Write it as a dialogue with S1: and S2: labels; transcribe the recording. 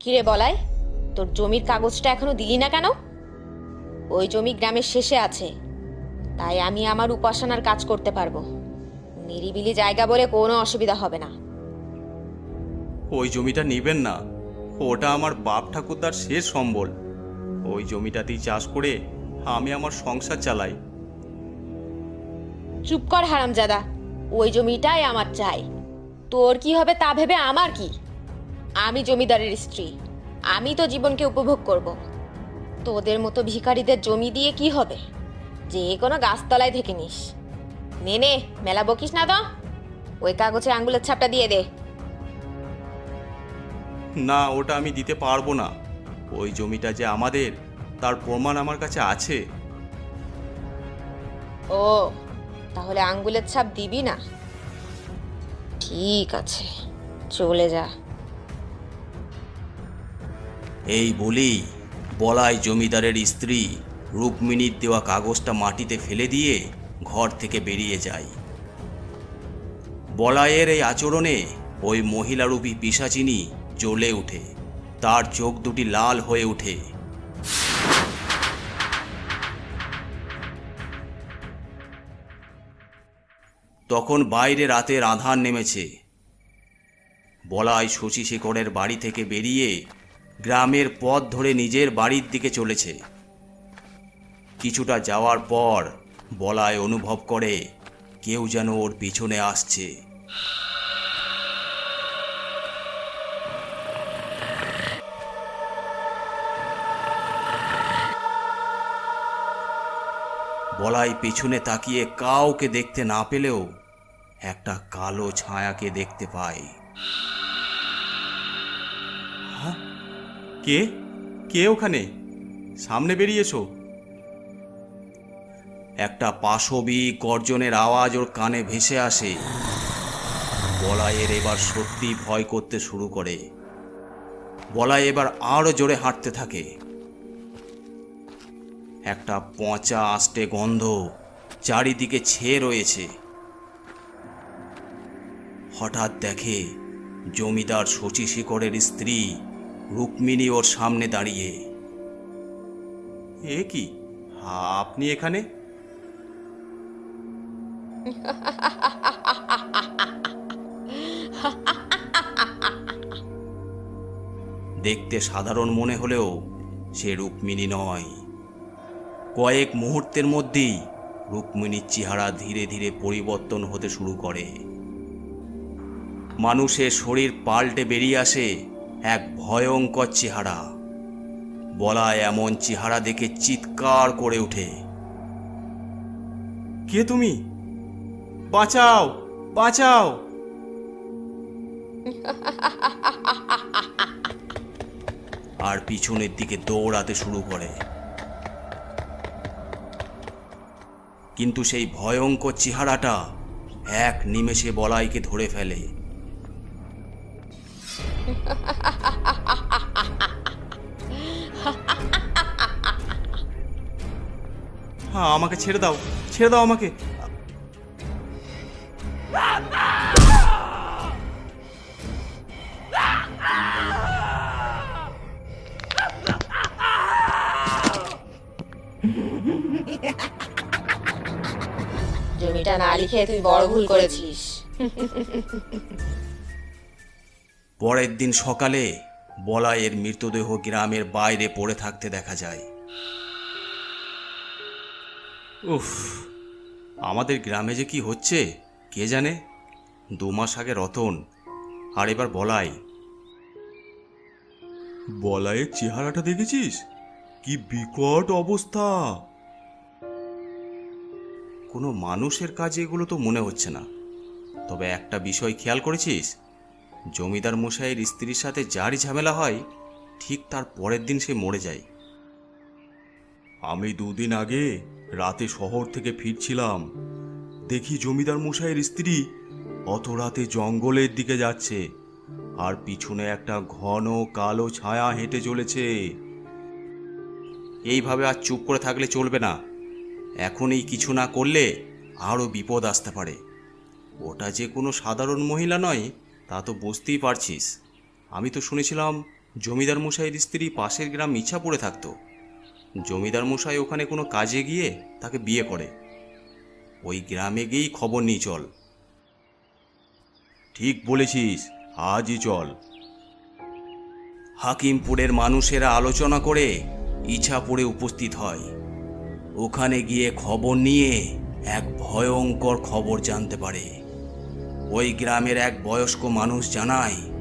S1: কিরে বলাই, তোর জমির কাগজটা এখনো দিলি না কেন? ওই জমি গ্রামের শেষে আছে, তাই আমি আমার উপাসনার কাজ করতে পারবো। নিরিবিলি জায়গা বলে কোনো অসুবিধা হবে না।
S2: ওই জমিটা নেবেন না, ওটা আমার বাপ ঠাকুরদার শেষ সম্বল। ওই জমিটাতেই চাষ করে আমি আমার সংসার চালাই।
S1: চুপ কর হারামজাদা, ওই জমিটাই আমার চাই। তোর কি হবে তা ভেবে আমার কি? আমি জমিদারের স্ত্রী, আমি তো জীবনকে উপভোগ করব। তোদের মতো ভিখারিদের জমি দিয়ে কি হবে? যে কোনো গাছতলায় থেকে নিস। নে নে, মেলা বকিস না তো। ওই কাগজে আঙ্গুলের ছাপটা দিয়ে দে।
S2: না, ওটা আমি দিতে পারবো না। ওই জমিটা যে আমাদের, তার প্রমাণ আমার কাছে আছে।
S1: ও, তাহলে আঙ্গুলের ছাপ দিবি না? ঠিক আছে, চলে যা।
S2: এই বলেই বলাই জমিদারের স্ত্রী রুক্মিণীর দেওয়া কাগজটা মাটিতে ফেলে দিয়ে ঘর থেকে বেরিয়ে যায়। বলাইয়ের এই আচরণে ওই মহিলারূপী পিশাচিনী জ্বলে ওঠে, তার চোখ দুটি লাল হয়ে ওঠে। তখন বাইরে রাতের আঁধার নেমেছে। বলাই শশীশেখরের বাড়ি থেকে বেরিয়ে গ্রামের পথ ধরে নিজের বাড়ির দিকে চলেছে। কিছুটা যাওয়ার পর বলাই অনুভব করে কেউ যেন ওর পিছনে আসছে। বলাই পিছনে তাকিয়ে কাউকে দেখতে না পেলেও একটা কালো ছায়াকে দেখতে পায়। কে কে ওখানে? সামনে বেরিয়ে এসো। একটা পাশবি গর্জনের আওয়াজ ওর কানে ভেসে আসে। বলাইয়ের এবার সত্যি ভয় করতে শুরু করে। বলাই এবার আরো জোরে হাঁটতে থাকে। একটা পচা আষ্টে গন্ধ চারিদিকে ছেয়ে রয়েছে। হঠাৎ দেখে জমিদার শশীশেখরের স্ত্রী রুক্মিণী ওর সামনে দাঁড়িয়ে। এ কি, আপনি এখানে? দেখতে সাধারণ মনে হলেও সে রুক্মিণী নয়। কয়েক মুহূর্তের মধ্যেই রুক্মিণীর চেহারা ধীরে ধীরে পরিবর্তন হতে শুরু করে। মানুষের শরীর পাল্টে বেরিয়ে আসে এক ভয়ঙ্কর চেহারা। বলায় এমন চেহারা দেখে চিৎকার করে ওঠে, কে তুমি? বাঁচাও, বাঁচাও! আর পিছনের দিকে দৌড়াতে শুরু করে। কিন্তু সেই ভয়ঙ্কর চেহারাটা এক নিমেষে বলাইকে ধরে ফেলে। হ্যাঁ, আমাকে ছেড়ে দাও, ছেড়ে দাও আমাকে।
S1: জমিটা না লিখে তুই বড় ভুল করেছিস।
S2: পরের দিন সকালে বলাইয়ের মৃতদেহ গ্রামের বাইরে পড়ে থাকতে দেখা যায়। উফ, আমাদের গ্রামে যে কি হচ্ছে কে জানে। 2 মাস আগে রতন, আর এবার বলাই। বলাইয়ের চেহারাটা দেখেছিস? কি বিকট অবস্থা! কোনো মানুষের কাজে এগুলো তো মনে হচ্ছে না। তবে একটা বিষয় খেয়াল করেছিস? জমিদার মশাইয়ের স্ত্রীর সাথে যারই ঝামেলা হয়, ঠিক তার পরের দিন সে মরে যায়। আমি 2 দিন আগে রাতে শহর থেকে ফিরছিলাম, দেখি জমিদার মশাইয়ের স্ত্রী অত রাতে জঙ্গলের দিকে যাচ্ছে, আর পিছনে একটা ঘন কালো ছায়া হেঁটে চলেছে। এইভাবে আর চুপ করে থাকলে চলবে না। এখনই কিছু না করলে আরও বিপদ আসতে পারে। ওটা যে কোনো সাধারণ মহিলা নয় তা তো বুঝতেই পারছিস। আমি তো শুনেছিলাম জমিদার মশাইয়ের স্ত্রী পাশের গ্রাম ইছাপুরে থাকতো। জমিদার মশাই ওখানে কোনো কাজে গিয়ে তাকে বিয়ে করে। ওই গ্রামে গিয়েই খবর নিয়ে চল। ঠিক বলেছিস, আজই চল। হাকিমপুরের মানুষেরা আলোচনা করে ইছাপুরে উপস্থিত হয়। ওখানে গিয়ে খবর নিয়ে এক ভয়ঙ্কর খবর জানতে পারে। ওই গ্রামের এক বয়স্ক মানুষ জানায়